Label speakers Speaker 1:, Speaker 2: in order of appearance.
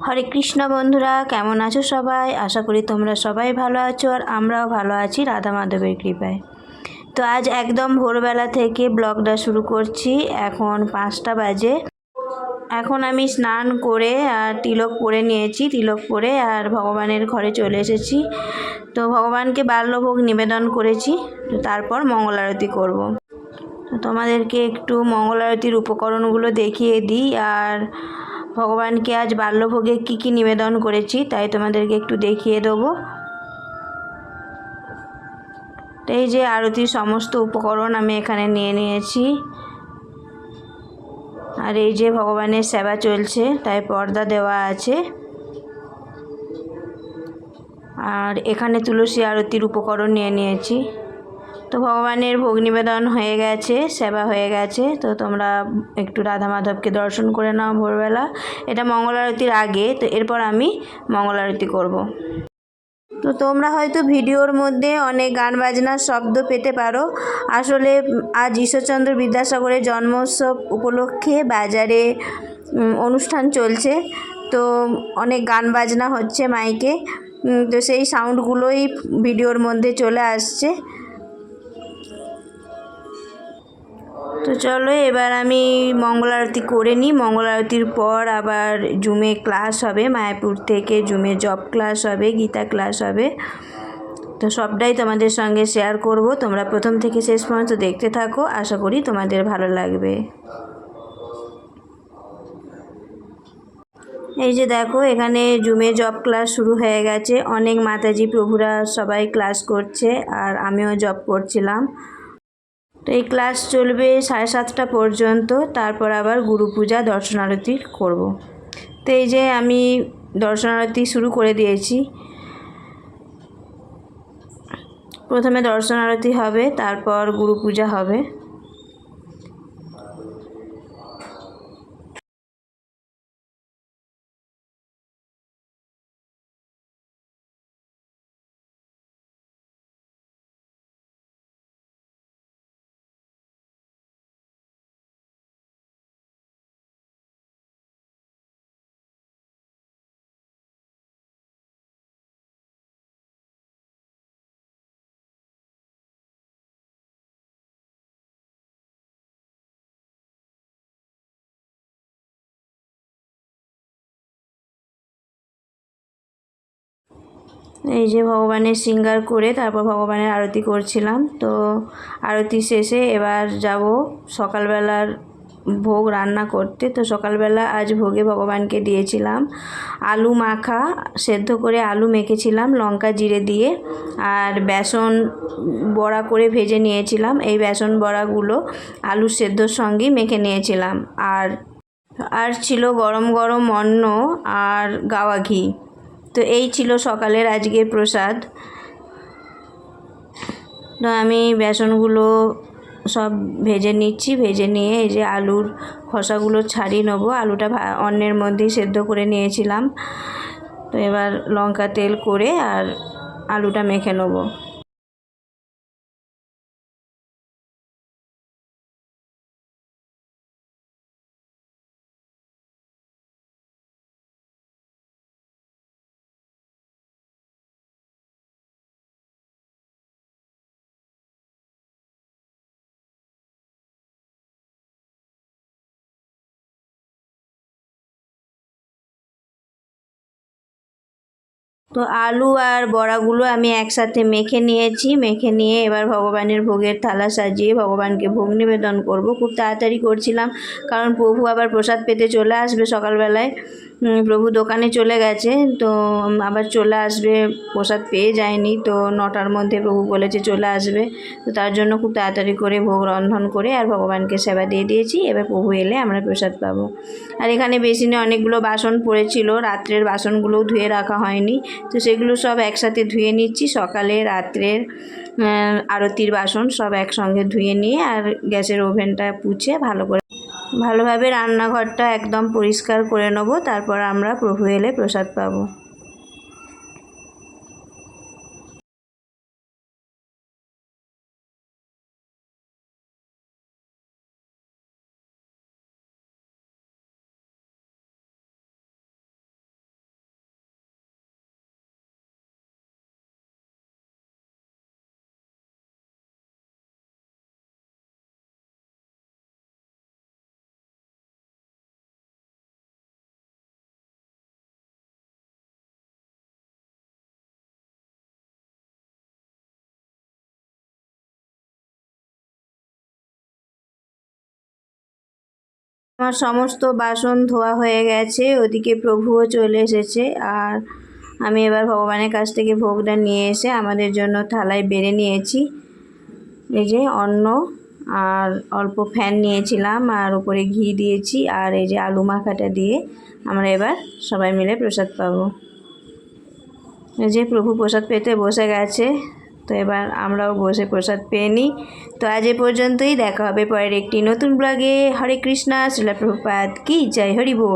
Speaker 1: হরে কৃষ্ণ বন্ধুরা, কেমন আছো সবাই? আশা করি তোমরা সবাই ভালো আছো আর আমরাও ভালো আছি রাধা মাধবের কৃপায়। তো আজ একদম ভোরবেলা থেকে ব্লগটা শুরু করছি। এখন 5টা বাজে। এখন আমি স্নান করে আর তিলক পরে নিয়েছি, তিলক পরে আর ভগবানের ঘরে চলে এসেছি। তো ভগবানকে বাল্যভোগ নিবেদন করেছি, তারপর মঙ্গল আরতি করব। তোমাদেরকে একটু মঙ্গল আরতির উপকরণগুলো দেখিয়ে দিই আর ভগবানকে আজ বাল্যভোগে কি কি নিবেদন করেছি তাই তোমাদেরকে একটু দেখিয়ে দেবো। এই যে আরতির সমস্ত উপকরণ আমি এখানে নিয়ে নিয়েছি। আর এই যে ভগবানের সেবা চলছে, তাই পর্দা দেওয়া আছে। আর এখানে তুলসী আরতির উপকরণ নিয়ে নিয়েছি। তো ভগবানের ভোগ নিবেদন হয়ে গেছে, সেবা হয়ে গেছে। তো তোমরা একটু রাধা মাধবকে দর্শন করে নাও ভোরবেলা। এটা মঙ্গল আরতির আগে, তো এরপর আমি মঙ্গল আরতি করব। তো তোমরা হয়তো ভিডিওর মধ্যে অনেক গান বাজনার শব্দ পেতে পারো। আসলে আজ ঈশ্বরচন্দ্র বিদ্যাসাগরের জন্মোৎসব উপলক্ষে বাজারে অনুষ্ঠান চলছে। তো অনেক গান বাজনা হচ্ছে মাইকে, তো সেই সাউন্ডগুলোই ভিডিওর মধ্যে চলে আসছে। তো চলো এবার আমি মঙ্গল আরতি করে নিই। মঙ্গল আরতির পর আবার জুমে ক্লাস হবে, মায়াপুর থেকে জুমে জব ক্লাস হবে, গীতা ক্লাস হবে। তো সবটাই তোমাদের সঙ্গে শেয়ার করব। তোমরা প্রথম থেকে শেষ পর্যন্ত দেখতে থাকো, আশা করি তোমাদের ভালো লাগবে। এই যে দেখো, এখানে জুমে জব ক্লাস শুরু হয়ে গেছে। অনেক মাতাজি প্রভুরা সবাই ক্লাস করছে আর আমিও জব করছিলাম। তো এই ক্লাস চলবে 7:30টা পর্যন্ত, তারপর আবার গুরু পূজা দর্শন আরতি করব। তো এই যে আমি দর্শন আরতি শুরু করে দিয়েছি। প্রথমে দর্শন আরতি হবে, তারপর গুরু পূজা হবে। এই যে ভগবানের শৃঙ্গার করে তারপর ভগবানের আরতি করছিলাম। তো আরতি শেষে এবার যাব সকালবেলার ভোগ রান্না করতে। তো সকালবেলা আজ ভোগে ভগবানকে দিয়েছিলাম আলু মাখা, সেদ্ধ করে আলু মেখেছিলাম লঙ্কা জিরে দিয়ে, আর বেসন বড়া করে ভেজে নিয়েছিলাম। এই বেসন বড়াগুলো আলু সেদ্ধর সঙ্গেই মেখে নিয়েছিলাম। আর ছিল গরম গরম অন্ন আর গাওয়া ঘি। তো এই ছিল সকালের আজকের প্রসাদ। তো আমি বেসনগুলো সব ভেজে নিচ্ছি, ভেজে নিয়ে এই যে আলুর খোসাগুলো ছাড়িয়ে নেবো। আলুটা অন্নের মধ্যেই সেদ্ধ করে নিয়েছিলাম। তো এবার লঙ্কা তেল করে আর আলুটা মেখে নেবো। তো আলু আর বড়াগুলো আমি একসাথে মেখে নিয়েছি। মেখে নিয়ে এবার ভগবানের ভোগের থালা সাজিয়ে ভগবানকে ভোগ নিবেদন করব। খুব তাড়াতাড়ি করছিলাম, কারণ প্রভু আবার প্রসাদ পেতে চলে আসবে সকালবেলায়। প্রভু দোকানে চলে গেছে, তো আবার চলে আসবে, প্রসাদ পেয়ে যায়নি। তো 9টার মধ্যে প্রভু বলেছে চলে আসবে। তো তার জন্য খুব তাড়াতাড়ি করে ভোগ রন্ধন করে আর ভগবানকে সেবা দিয়ে দিয়েছি। এবার প্রভু এলে আমরা প্রসাদ পাবো। আর এখানে বেসিনে অনেকগুলো বাসন পড়েছিল, রাত্রের বাসনগুলোও ধুয়ে রাখা হয়নি। তো সেগুলো সব একসাথে ধুয়ে নিচ্ছি। সকালে রাত্রের আরতির বাসন সব একসঙ্গে ধুয়ে নিয়ে আর গ্যাসের ওভেনটা পুছে ভালোভাবে রান্নাঘরটা একদম পরিষ্কার করে নেব। তারপর আমরা প্রভু এলে প্রসাদ পাবো। আমার সমস্ত বাসন ধোয়া হয়ে গেছে, ওদিকে প্রভুও চলে এসেছে। আর আমি এবার ভগবানের কাছ থেকে ভোগটা নিয়ে এসে আমাদের জন্য থালায় বেড়ে নিয়েছি। এই যে অন্ন আর অল্প ফ্যান নিয়েছিলাম, আর উপরে ঘি দিয়েছি, আর এই যে আলু মাখাটা দিয়ে আমরা এবার সবাই মিলে প্রসাদ পাবো। এই যে প্রভু প্রসাদ পেতে বসে গেছে, তো এবার আমরাও বসে প্রসাদ পেয়ে নিই। তো আজ এ পর্যন্তই, দেখা হবে পরের একটি নতুন ব্লগে। হরে কৃষ্ণা, শ্রীল প্রভুপাদ কি জয়, হরি বল।